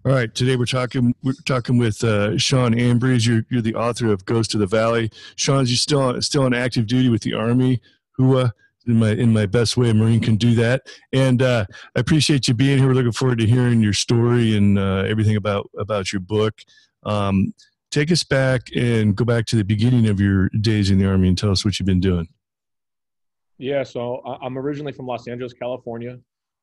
All right, today we're talking with Sean Ambriz. You're the author of Goes to the Valley. Sean, is you still on active duty with the Army? Who in my best way a Marine can do that. And I appreciate you being here. We're looking forward to hearing your story and everything about your book. Take us back and go back to the beginning of your days in the Army and tell us what you've been doing. Yeah, so I'm originally from Los Angeles, California.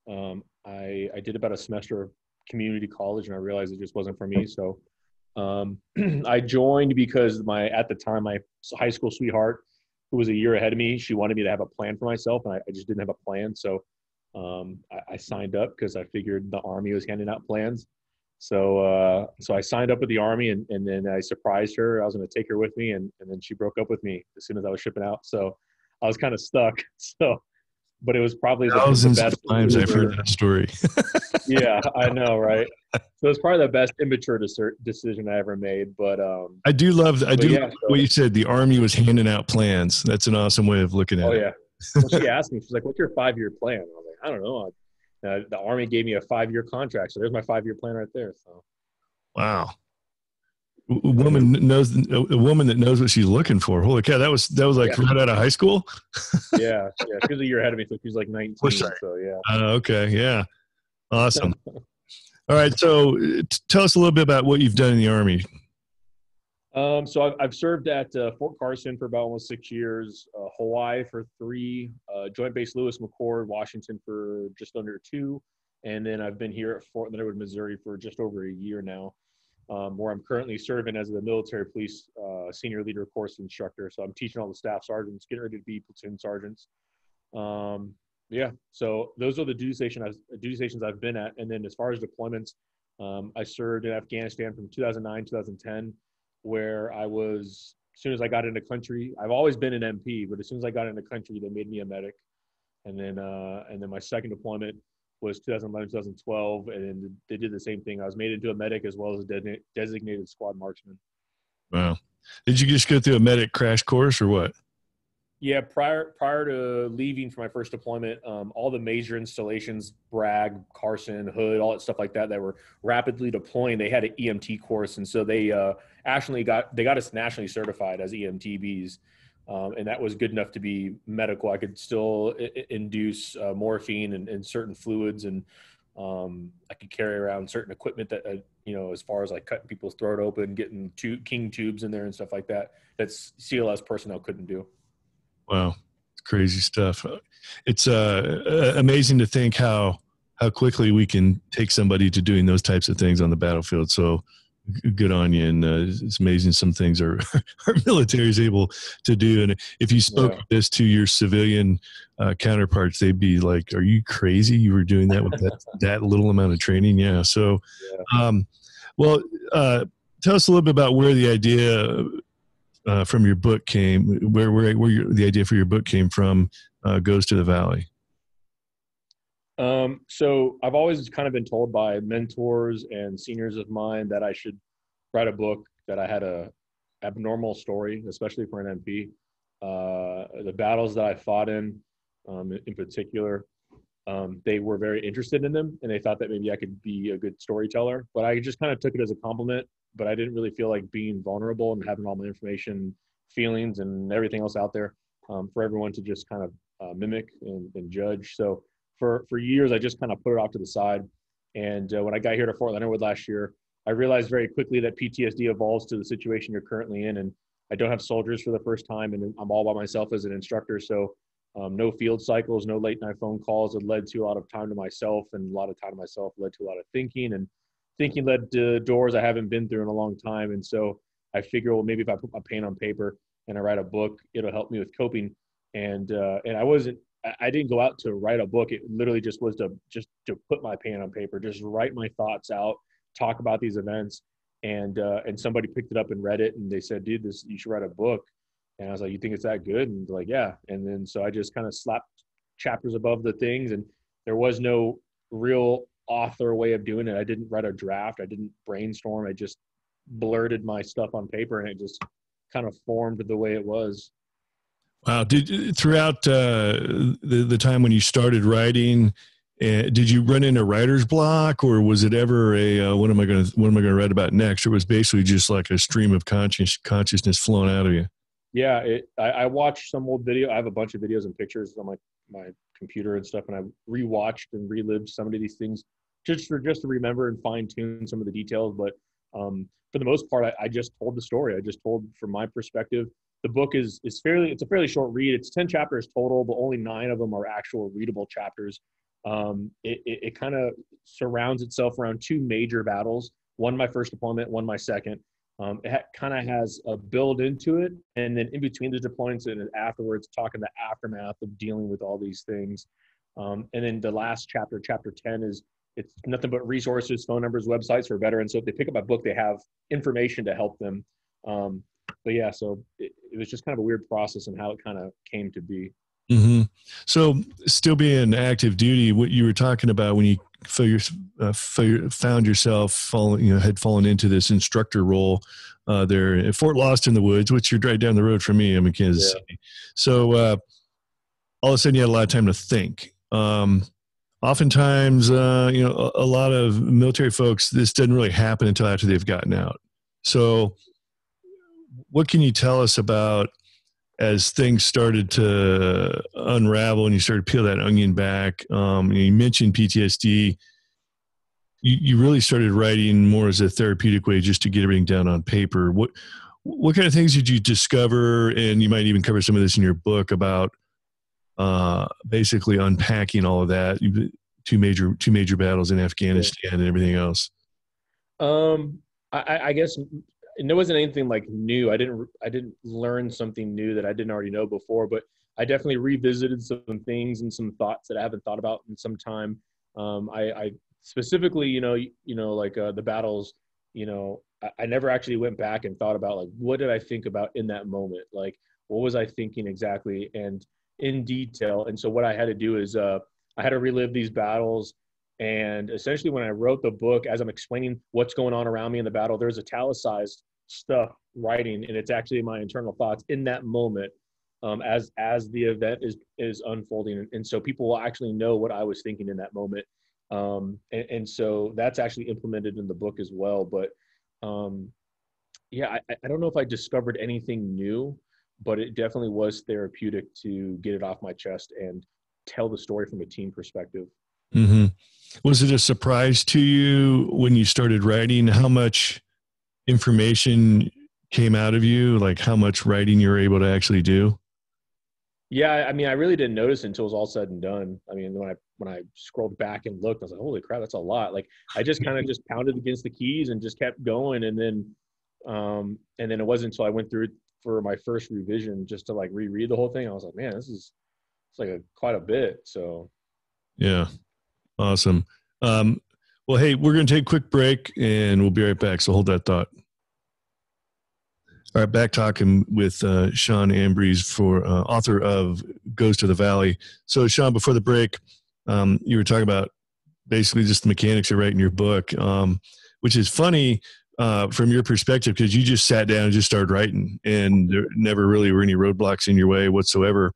I did about a semester of community college, and I realized it just wasn't for me. So I joined because at the time my high school sweetheart, who was a year ahead of me, she wanted me to have a plan for myself, and I just didn't have a plan. So I signed up because I figured the Army was handing out plans. So I signed up with the Army, and then I surprised her. I was going to take her with me, and then she broke up with me as soon as I was shipping out. So I was kind of stuck. So, but it was probably the best times I've heard that story. Yeah, I know, right? So it's probably the best immature decision I ever made. But I do love what you said. The Army was handing out plans. That's an awesome way of looking at it. Oh yeah. Well, she asked me, she's like, "What's your 5-year plan?" I was like, "I don't know." The Army gave me a 5-year contract, so there's my 5-year plan right there. So. Wow. A woman that knows what she's looking for. Holy cow, that was like right out of high school. Yeah. She was a year ahead of me, so she was like 19. So yeah. Okay, yeah, awesome. All right, so tell us a little bit about what you've done in the Army. So I've served at Fort Carson for about almost 6 years, Hawaii for 3, Joint Base Lewis McChord, Washington for just under 2, and then I've been here at Fort Leonard Wood, Missouri for just over a year now. Where I'm currently serving as the military police senior leader course instructor. So I'm teaching all the staff sergeants, getting ready to be platoon sergeants. So those are the duty stations I've been at. And then as far as deployments, I served in Afghanistan from 2009, 2010, where as soon as I got into country, I've always been an MP, but as soon as I got into country, they made me a medic. And then my second deployment was 2011, 2012, and they did the same thing. I was made into a medic as well as a designated squad marksman. Wow. Did you just go through a medic crash course or what? Yeah, prior to leaving for my first deployment, all the major installations, Bragg, Carson, Hood, all that stuff like that were rapidly deploying, they had an EMT course, and so they actually got us nationally certified as EMTBs. And that was good enough to be medical. I could still induce morphine and certain fluids, and I could carry around certain equipment that, as far as like cutting people's throat open, getting king tubes in there and stuff like that, that's CLS personnel couldn't do. Wow. It's crazy stuff. It's amazing to think how quickly we can take somebody to doing those types of things on the battlefield. So good on you. And it's amazing some things our military is able to do. And if you spoke this to your civilian counterparts, they'd be like, "Are you crazy? You were doing that with that little amount of training?" Yeah. So, tell us a little bit about where the idea from your book came, where the idea for your book came from, Goes to the Valley. So I've always kind of been told by mentors and seniors of mine that I should write a book, that I had a abnormal story, especially for an MP. The battles that I fought in particular, they were very interested in them, and they thought that maybe I could be a good storyteller, but I just kind of took it as a compliment, but I didn't really feel like being vulnerable and having all my information, feelings, and everything else out there for everyone to just kind of mimic and judge. So for years, I just kind of put it off to the side. And when I got here to Fort Leonard Wood last year, I realized very quickly that PTSD evolves to the situation you're currently in. And I don't have soldiers for the first time, and I'm all by myself as an instructor. So no field cycles, no late night phone calls. It led to a lot of time to myself, and a lot of time to myself led to a lot of thinking, and thinking led to doors I haven't been through in a long time. And so I figure, well, maybe if I put my pain on paper and I write a book, it'll help me with coping. And I didn't go out to write a book. It literally just was to put my pen on paper, just write my thoughts out, talk about these events. And somebody picked it up and read it, and they said, "Dude, you should write a book." And I was like, "You think it's that good?" And they're like, "Yeah." And then so I just kind of slapped chapters above the things, and there was no real author way of doing it. I didn't write a draft. I didn't brainstorm. I just blurted my stuff on paper, and it just kind of formed the way it was. Wow. Throughout the time when you started writing did you run into writer's block, or was it ever a what am I going to write about next? Or was basically just like a stream of consciousness flowing out of you? Yeah, I watched some old video. I have a bunch of videos and pictures on my computer and stuff, and I rewatched and relived some of these things just to remember and fine tune some of the details. But for the most part, I just told the story. I just told from my perspective. The book is it's a fairly short read. It's 10 chapters total, but only 9 of them are actual readable chapters. It kind of surrounds itself around 2 major battles. One my first deployment, one my second. It kind of has a build into it, and then in between the deployments and afterwards, talking the aftermath of dealing with all these things. And then the last chapter, chapter 10, it's nothing but resources, phone numbers, websites for veterans. So if they pick up my book, they have information to help them. But yeah, so it was just kind of a weird process and how it kind of came to be. Mm-hmm. So still being active duty, what you were talking about when you found yourself had fallen into this instructor role there at Fort Lost in the Woods, which you're right down the road from me. I'm in Kansas City. So all of a sudden you had a lot of time to think. Oftentimes, a lot of military folks, this doesn't really happen until after they've gotten out. So what can you tell us about as things started to unravel and you started to peel that onion back? You mentioned PTSD. You really started writing more as a therapeutic way just to get everything down on paper. What kind of things did you discover? And you might even cover some of this in your book about basically unpacking all of that. Two major battles in Afghanistan and everything else. I guess there wasn't anything like new. I didn't learn something new that I didn't already know before, but I definitely revisited some things and some thoughts that I haven't thought about in some time. I specifically, like the battles, I never actually went back and thought about like, what did I think about in that moment? Like, what was I thinking exactly and in detail? And so what I had to do is I had to relive these battles. And essentially when I wrote the book, as I'm explaining what's going on around me in the battle, there's italicized stuff writing, and it's actually my internal thoughts in that moment as the event is unfolding. And so people will actually know what I was thinking in that moment. And so that's actually implemented in the book as well. But yeah, I don't know if I discovered anything new, but it definitely was therapeutic to get it off my chest and tell the story from a team perspective. Mm-hmm. Was it a surprise to you when you started writing how much information came out of you, like how much writing you're able to actually do? Yeah, I mean, I really didn't notice until it was all said and done. I mean, when I scrolled back and looked, I was like, "Holy crap, that's a lot!" Like, I just kind of just pounded against the keys and just kept going, and then it wasn't until I went through it for my first revision just to like reread the whole thing. I was like, "Man, it's like quite a bit." So, yeah, awesome. Well, hey, we're going to take a quick break, and we'll be right back. So hold that thought. All right, back talking with Sean Ambriz, for author of Goes to the Valley. So, Sean, before the break, you were talking about basically just the mechanics of writing your book, which is funny from your perspective because you just sat down and just started writing, and there never really were any roadblocks in your way whatsoever.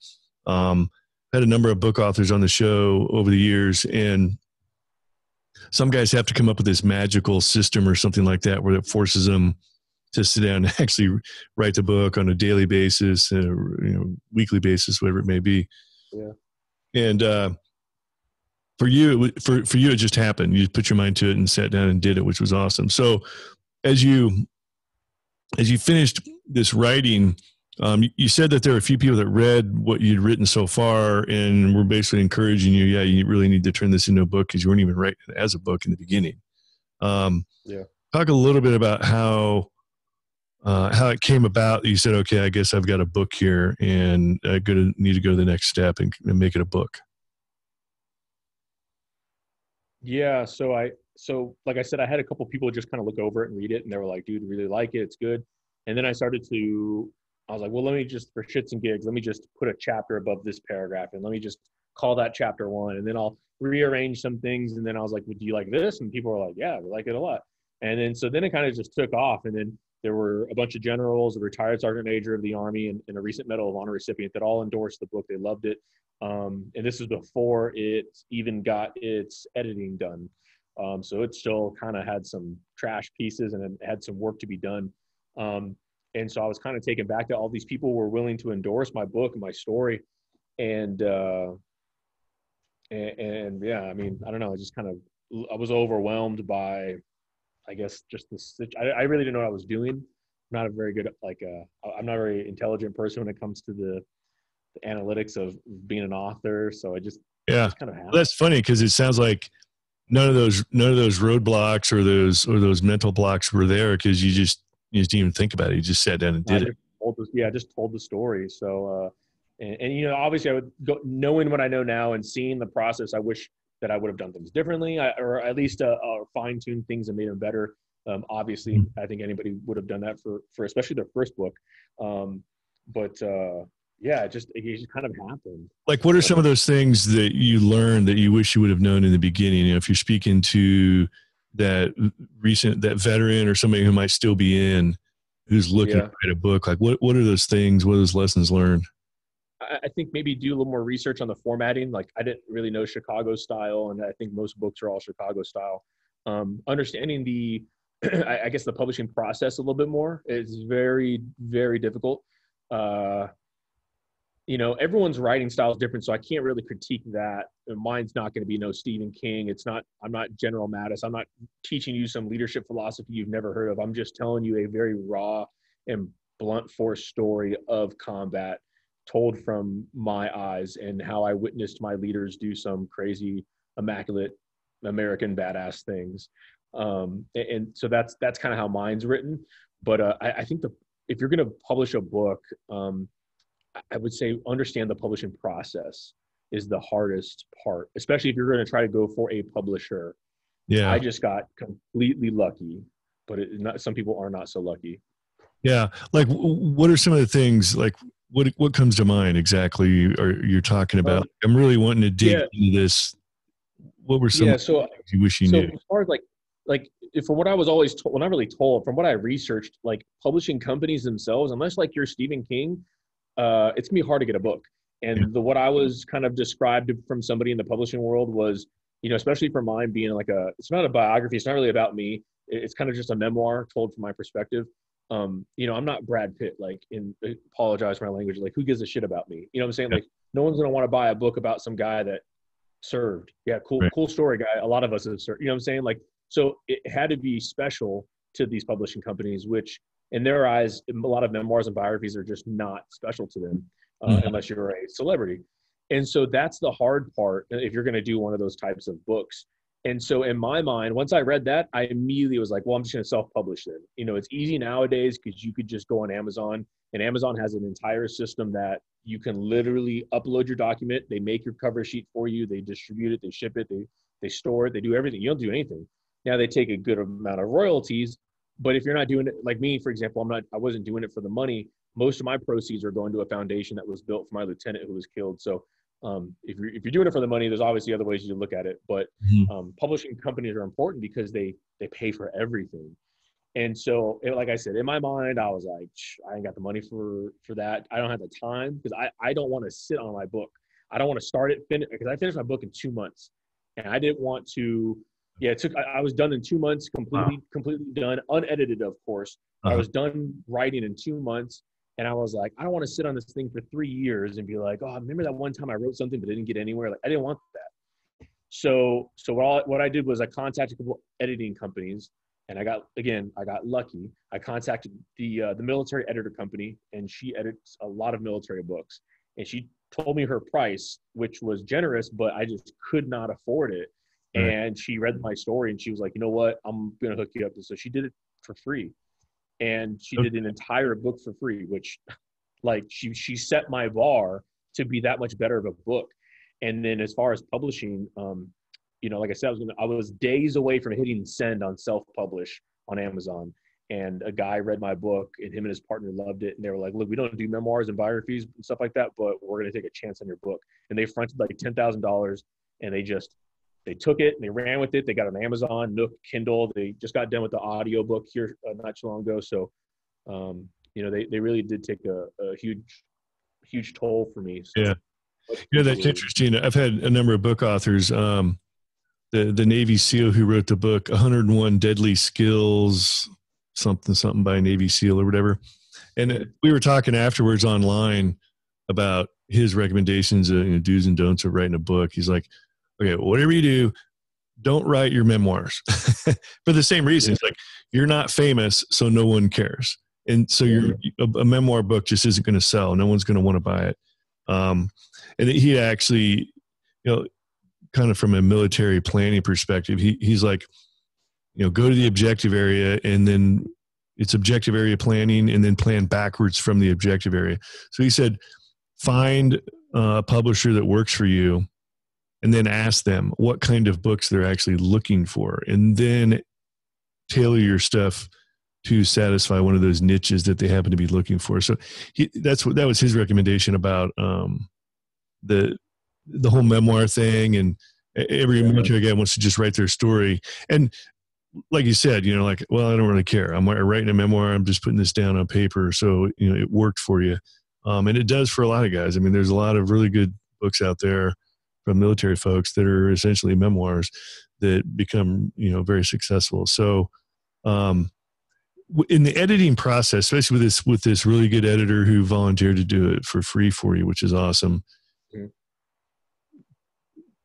Had a number of book authors on the show over the years, and some guys have to come up with this magical system or something like that where it forces them to sit down and actually write the book on a daily basis, weekly basis, whatever it may be. Yeah. And for you, it just happened. You put your mind to it and sat down and did it, which was awesome. So as you finished this writing, you said that there were a few people that read what you'd written so far and were basically encouraging you, yeah, you really need to turn this into a book because you weren't even writing it as a book in the beginning. Yeah. Talk a little bit about how it came about. You said, okay, I guess I've got a book here and I need to go to the next step and make it a book. Yeah. So like I said, I had a couple people just kind of look over it and read it, and they were like, dude, really like it. It's good. And then I was like, well, let me just, for shits and gigs, let me just put a chapter above this paragraph and let me just call that chapter 1. And then I'll rearrange some things. And then I was like, well, do you like this? And people were like, yeah, we like it a lot. And then it kind of just took off. And then there were a bunch of generals, a retired sergeant major of the Army, and a recent Medal of Honor recipient that all endorsed the book. They loved it. And this is before it even got its editing done. So it still kind of had some trash pieces and it had some work to be done. And so I was kind of taken back that all these people were willing to endorse my book and my story. And yeah, I mean, I don't know. I was overwhelmed by, I guess, just this. I really didn't know what I was doing. I'm not a very good, I'm not a very intelligent person when it comes to the analytics of being an author. So just kind of happened. That's funny because it sounds like none of those roadblocks or those mental blocks were there because you just didn't even think about it. You just sat down and did it. I just told the story. So, and obviously I would go, knowing what I know now and seeing the process, I wish that I would have done things differently, or at least fine tuned things and made them better. Obviously, I think anybody would have done that for especially their first book. Yeah, it just kind of happened. Like, what are some of those things that you learned that you wish you would have known in the beginning? If you're speaking to that veteran or somebody who might still be who's looking to write a book, like what are those things? What are those lessons learned? I think maybe do a little more research on the formatting. Like, I didn't really know Chicago style, and I think most books are all Chicago style. Understanding I guess the publishing process a little bit more is very, very difficult. Everyone's writing style is different, so I can't really critique that. Mine's not going to be no Stephen King. I'm not General Mattis. I'm not teaching you some leadership philosophy you've never heard of. I'm just telling you a very raw and blunt force story of combat told from my eyes and how I witnessed my leaders do some crazy, immaculate American badass things. And so that's kind of how mine's written. But I think if you're going to publish a book, I would say understand the publishing process is the hardest part, especially if you're going to try to go for a publisher. Yeah, I just got completely lucky, but some people are not so lucky. Yeah, like what are some of the things, like what comes to mind exactly you're talking about? I'm really wanting to dig into this. What were some things you wish you knew? As far as like from what I was always told, well, not really told, from what I researched, like publishing companies themselves, unless like you're Stephen King, it's gonna be hard to get a book. And what I was kind of described from somebody in the publishing world was, especially for mine being like it's not a biography, it's not really about me. It's kind of just a memoir told from my perspective. I'm not Brad Pitt, apologize for my language, like who gives a shit about me? You know what I'm saying? Like no one's going to want to buy a book about some guy that served. Yeah. Cool story guy. A lot of us have served, you know what I'm saying? Like, so it had to be special to these publishing companies, which in their eyes, a lot of memoirs and biographies are just not special to them unless you're a celebrity. And so that's the hard part if you're going to do one of those types of books. And so in my mind, once I read that, I immediately was like, well, I'm just going to self-publish then. It's easy nowadays because you could just go on Amazon, and Amazon has an entire system that you can literally upload your document. They make your cover sheet for you. They distribute it. They ship it. They store it. They do everything. You don't do anything. Now they take a good amount of royalties, but if you're not doing it, like me, for example, I wasn't doing it for the money. Most of my proceeds are going to a foundation that was built for my lieutenant who was killed. So if you're doing it for the money, there's obviously other ways you look at it, but publishing companies are important because they pay for everything. And so, like I said, in my mind, I was like, I ain't got the money for that. I don't have the time because I don't want to sit on my book. I don't want to start it, because I finished my book in 2 months, and I didn't want to. Yeah, I was done in 2 months, completely done, unedited, of course. I was done writing in 2 months. And I was like, I don't want to sit on this thing for 3 years and be like, oh, remember that one time I wrote something but didn't get anywhere? Like, I didn't want that. So what I did was I contacted a couple editing companies, and I got lucky. I contacted the military editor company, and she edits a lot of military books. And she told me her price, which was generous, but I just could not afford it. Right. And she read my story, and she was like, you know what? I'm going to hook you up. So she did it for free. And she did an entire book for free, which like she set my bar to be that much better of a book. And then as far as publishing, like I said, I was days away from hitting send on self-publish on Amazon. And a guy read my book, and him and his partner loved it. And they were like, look, we don't do memoirs and biographies and stuff like that, but we're going to take a chance on your book. And they fronted like $10,000, and they took it and they ran with it. They got it on Amazon, Nook, Kindle. They just got done with the audio book here not too long ago. So They really did take a huge toll for me. So Yeah. That's appreciated. interesting. I've had a number of book authors. The Navy SEAL who wrote the book 101 Deadly Skills, something by a Navy SEAL or whatever. And we were talking afterwards online about his recommendations, do's and don'ts of writing a book. He's like, okay, whatever you do, don't write your memoirs for the same reason. It's like, you're not famous, so no one cares. And so a memoir book just isn't going to sell. No one's going to want to buy it. And he actually, kind of from a military planning perspective, he's like, go to the objective area, and then it's objective area planning, and then plan backwards from the objective area. So he said, find a publisher that works for you, and then ask them what kind of books they're actually looking for, and then tailor your stuff to satisfy one of those niches that they happen to be looking for. So that was his recommendation about the whole memoir thing. And every military guy wants to just write their story. And like you said, well, I don't really care. I'm writing a memoir. I'm just putting this down on paper. So, it worked for you. And it does for a lot of guys. I mean, there's a lot of really good books out there from military folks that are essentially memoirs that become, very successful. So, in the editing process, especially with this really good editor who volunteered to do it for free for you, which is awesome. Mm-hmm.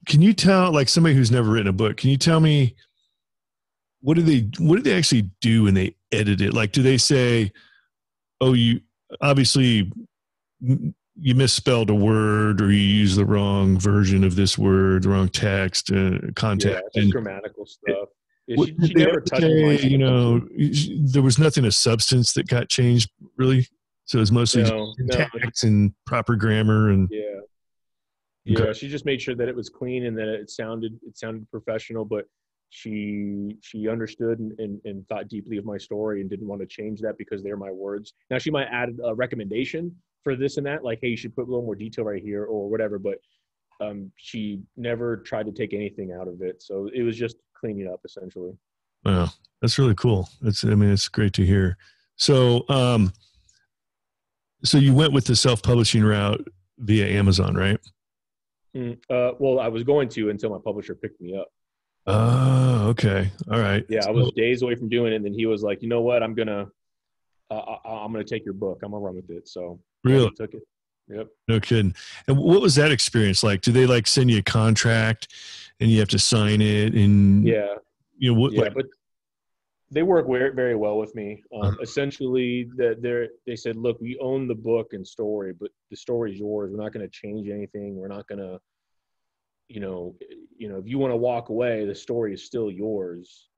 Can you tell, like somebody who's never written a book, can you tell me what do they actually do when they edit it? Like, do they say, oh, you obviously you misspelled a word, or you use the wrong version of this word, the wrong text, context, and grammatical stuff. She never touched there was nothing of substance that got changed, really. So it was mostly syntax and proper grammar and Okay. She just made sure that it was clean and that it sounded professional, but she understood and thought deeply of my story and didn't want to change that because they're my words. Now she might add a recommendation for this and that, like, hey, you should put a little more detail right here or whatever, but she never tried to take anything out of it. So it was just cleaning up essentially. Wow. That's really cool. It's great to hear. So, so you went with the self-publishing route via Amazon, right? Well, I was going to until my publisher picked me up. Oh, okay. All right. Yeah, I was days away from doing it, and then he was like, "You know what? I'm gonna take your book. I'm gonna run with it." So really, he took it. Yep. No kidding. And what was that experience like? Do they like send you a contract, and you have to sign it? And but they work very well with me. Essentially, they said, look, we own the book and story, but the story is yours. We're not going to change anything. We're not going to, if you want to walk away, the story is still yours.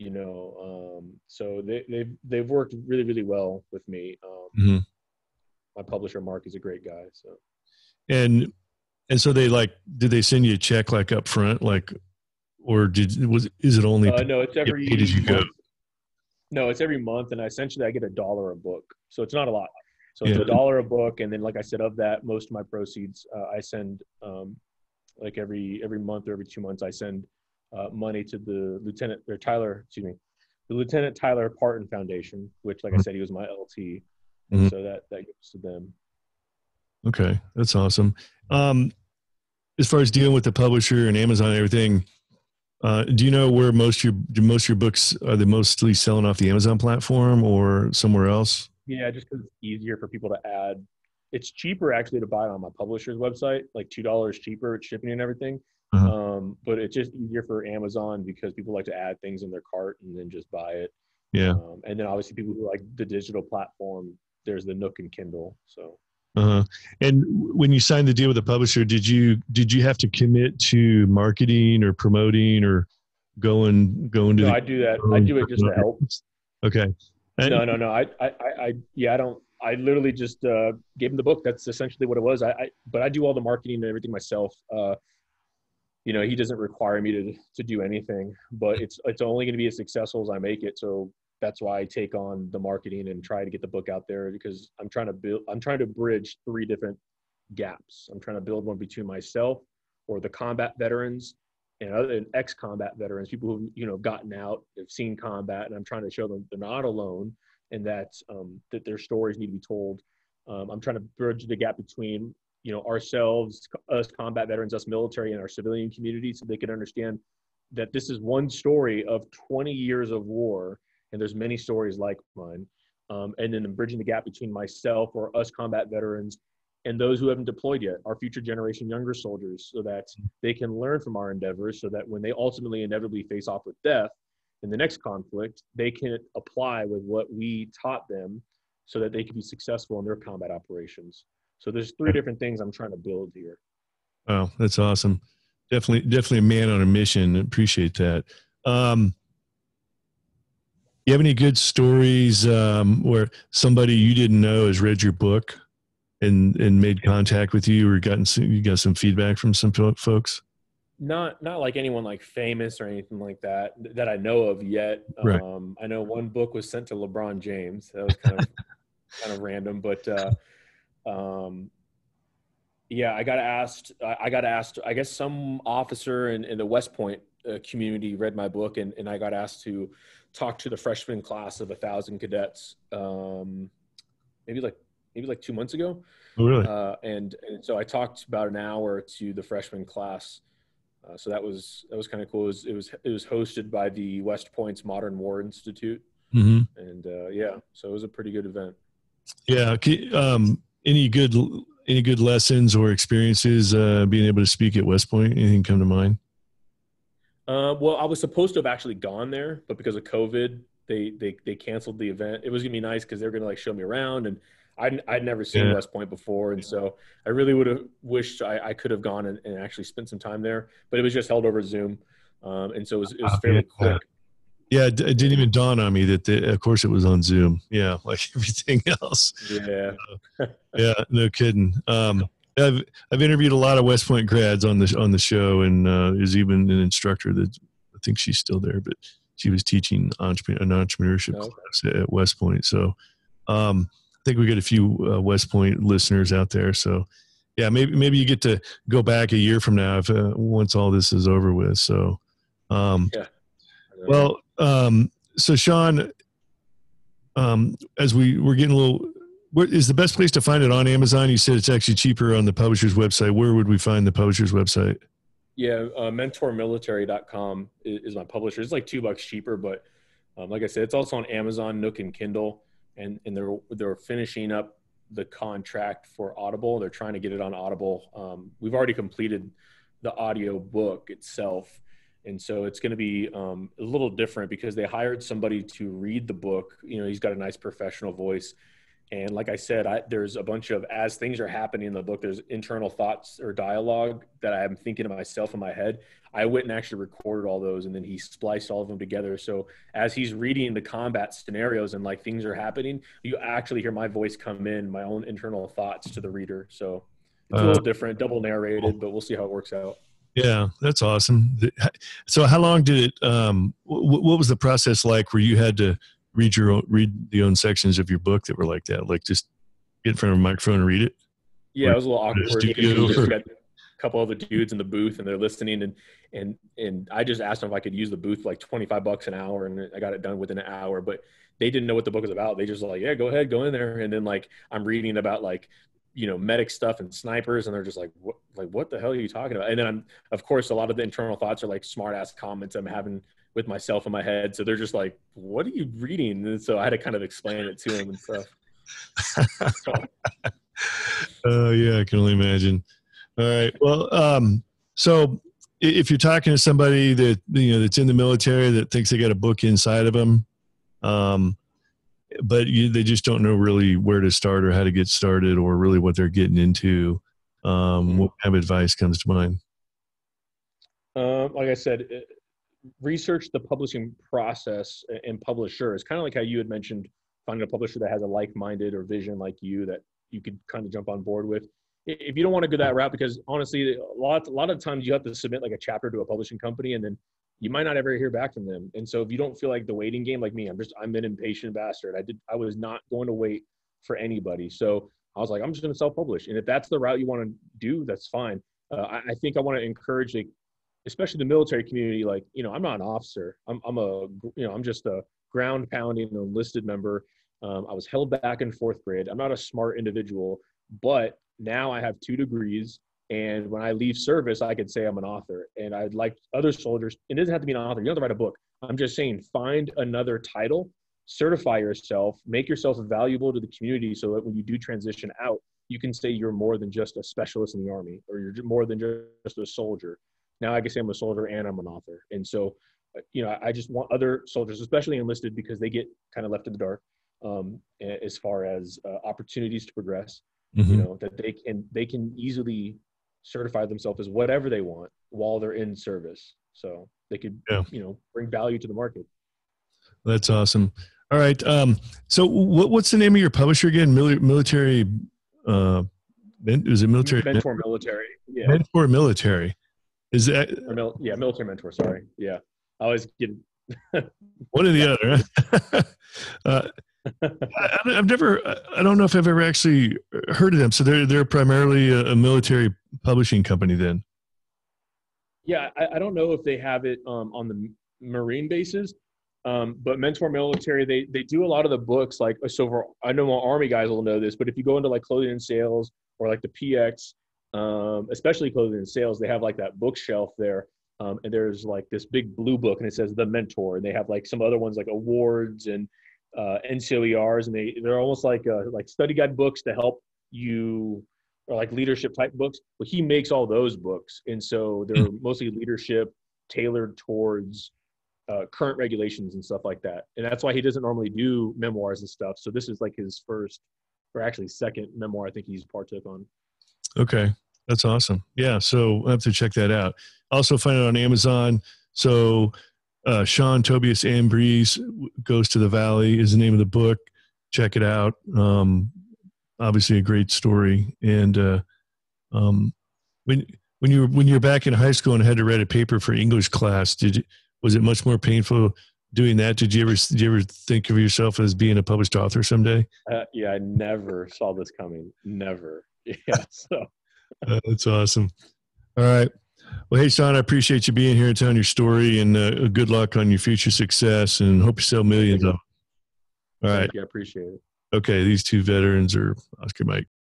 So they've worked really, really well with me. My publisher Mark is a great guy. So, and so did they send you a check like up front, like, or is it only? No, it's every month? As you go. No, it's every month, and I get $1 a book, so it's not a lot. So it's $1 a book, and then, like I said, of that, most of my proceeds I send, like every month or every 2 months, I send money to the Lieutenant Tyler Parton Foundation, which, like I said, he was my LT, and so that goes to them. Okay, that's awesome. As far as dealing with the publisher and Amazon and everything. Do you know where most of your books are they mostly selling off the Amazon platform or somewhere else? Yeah, just because it's easier for people to add. It's cheaper actually to buy it on my publisher's website, like $2 cheaper at shipping and everything. But it's just easier for Amazon because people like to add things in their cart and then just buy it. Yeah. And then obviously people who like the digital platform, there's the Nook and Kindle. So. And when you signed the deal with the publisher, did you have to commit to marketing or promoting or going to? No, I do that. I do it just to help. Okay. No. I don't. I literally just gave him the book. That's essentially what it was. But I do all the marketing and everything myself. He doesn't require me to do anything. But it's only going to be as successful as I make it. So. That's why I take on the marketing and try to get the book out there because I'm trying to bridge 3 different gaps. I'm trying to build one between myself or the combat veterans and ex-combat veterans, people who, gotten out, have seen combat, and I'm trying to show them they're not alone and that their stories need to be told. I'm trying to bridge the gap between, ourselves, us combat veterans, us military, and our civilian community, so they can understand that this is one story of 20 years of war, and there's many stories like mine. And then bridging the gap between myself or us combat veterans and those who haven't deployed yet, our future generation younger soldiers, so that they can learn from our endeavors, so that when they ultimately inevitably face off with death in the next conflict, they can apply with what we taught them so that they can be successful in their combat operations. So there's three different things I'm trying to build here. Wow, that's awesome. Definitely a man on a mission. Appreciate that. You have any good stories where somebody you didn't know has read your book and made contact with you, or you got some feedback from some folks? Not like anyone like famous or anything like that I know of yet. Right. I know one book was sent to LeBron James. That was kind of random, but yeah, I got asked. I guess some officer in the West Point community read my book, and I got asked to talk to the freshman class of 1,000 cadets. Maybe like 2 months ago. Oh, really? And so I talked about an hour to the freshman class. So that was kind of cool. It was hosted by the West Point's Modern War Institute, and yeah, so it was a pretty good event. Yeah. Any good lessons or experiences being able to speak at West Point? Anything come to mind? Well, I was supposed to have actually gone there, but because of COVID, they canceled the event. It was gonna be nice because they're gonna like show me around, and I'd never seen West Point before, and so I really would have wished I could have gone and actually spent some time there, but it was just held over Zoom, and so it was fairly quick. Yeah, it didn't even dawn on me that of course it was on Zoom. Yeah, like everything else. Yeah. Yeah, no kidding. I've interviewed a lot of West Point grads on the show, and there's even an instructor that I think she's still there, but she was teaching an entrepreneurship class at West Point. So I think we got a few West Point listeners out there. So yeah, maybe you get to go back a year from now if once all this is over with. So Yeah. Well, so Sean, as we're getting a little, where is the best place to find it? On Amazon? You said it's actually cheaper on the publisher's website. Where would we find the publisher's website? Yeah, mentormilitary.com is my publisher. It's like $2 cheaper, but like I said, it's also on Amazon, Nook, and Kindle, and they're finishing up the contract for Audible. They're trying to get it on Audible. We've already completed the audio book itself, and so it's going to be a little different because they hired somebody to read the book. He's got a nice professional voice. And like I said, there's a bunch of, as things are happening in the book, there's internal thoughts or dialogue that I'm thinking to myself in my head. I went and actually recorded all those, and then he spliced all of them together. So as he's reading the combat scenarios and like things are happening, you actually hear my voice come in, my own internal thoughts to the reader. So it's a little different, double narrated, but we'll see how it works out. Yeah, that's awesome. So how long did it, what was the process like where you had to read the own sections of your book that were like that? Like just get in front of a microphone and read it? Yeah, it was a little awkward. You got a couple other dudes in the booth and they're listening, and I just asked them if I could use the booth for like $25 an hour, and I got it done within an hour. But they didn't know what the book was about. They just like, yeah, go ahead, go in there. And then like I'm reading about like, medic stuff and snipers, and they're just like, what the hell are you talking about? And then of course, a lot of the internal thoughts are like smart ass comments I'm having with myself in my head. So they're just like, what are you reading? And so I had to kind of explain it to them and stuff. Oh yeah, I can only imagine. All right. Well, so if you're talking to somebody that, that's in the military that thinks they got a book inside of them, but they just don't know really where to start or how to get started or really what they're getting into, what kind of advice comes to mind? Like I said, research the publishing process and publisher. It's kind of like how you had mentioned, finding a publisher that has a like-minded or vision like you that you could kind of jump on board with. If you don't want to go that route, because honestly, a lot of times you have to submit like a chapter to a publishing company, and then you might not ever hear back from them. And so if you don't feel like the waiting game, like me, I'm an impatient bastard. I was not going to wait for anybody. So I was like, I'm just going to self-publish. And if that's the route you want to do, that's fine. I think I want to encourage, like, especially the military community. Like, I'm not an officer. I'm just a ground pounding enlisted member. I was held back in fourth grade. I'm not a smart individual, but now I have 2 degrees. And when I leave service, I could say I'm an author. And I'd like other soldiers, it doesn't have to be an author. You don't have to write a book. I'm just saying, find another title, certify yourself, make yourself valuable to the community so that when you do transition out, you can say you're more than just a specialist in the Army, or you're more than just a soldier. Now I can say I'm a soldier and I'm an author. And so, I just want other soldiers, especially enlisted, because they get kind of left in the dark as far as opportunities to progress, that they can easily certify themselves as whatever they want while they're in service. So they could, bring value to the market. That's awesome. All right. So what's the name of your publisher again? Military, is it Military? Mentor Military. Yeah. Mentor Military. Is that? Military Mentor. Sorry. Yeah. I always get one or the other. I don't know if I've ever actually heard of them. So they're primarily a military publishing company then. Yeah. I don't know if they have it on the Marine bases, but Mentor Military, they do a lot of the books. Like, so for, I know my Army guys will know this, but if you go into like clothing and sales or like the PX, especially clothing and sales, they have like that bookshelf there. And there's like this big blue book and it says The Mentor, and they have like some other ones like awards and NCOERs, and they're almost like study guide books to help you, or like leadership type books. But he makes all those books, and so they're mostly leadership tailored towards current regulations and stuff like that. And that's why he doesn't normally do memoirs and stuff. So this is like his first, or actually second memoir I think he's partook on. Okay, that's awesome. Yeah, so I have to check that out. Also find it on Amazon. So Sean Tobias Ambriz Goes to the Valley is the name of the book. Check it out. Obviously a great story. And when you were back in high school and had to write a paper for English class, was it much more painful doing that? Did you ever think of yourself as being a published author someday? Yeah, I never saw this coming. Never. Yeah. So that's awesome. All right. Well, hey, Sean, I appreciate you being here and telling your story, and good luck on your future success, and hope you sell millions of them. All right. Thank you. I appreciate it. Okay. These 2 veterans are Oscar Mike.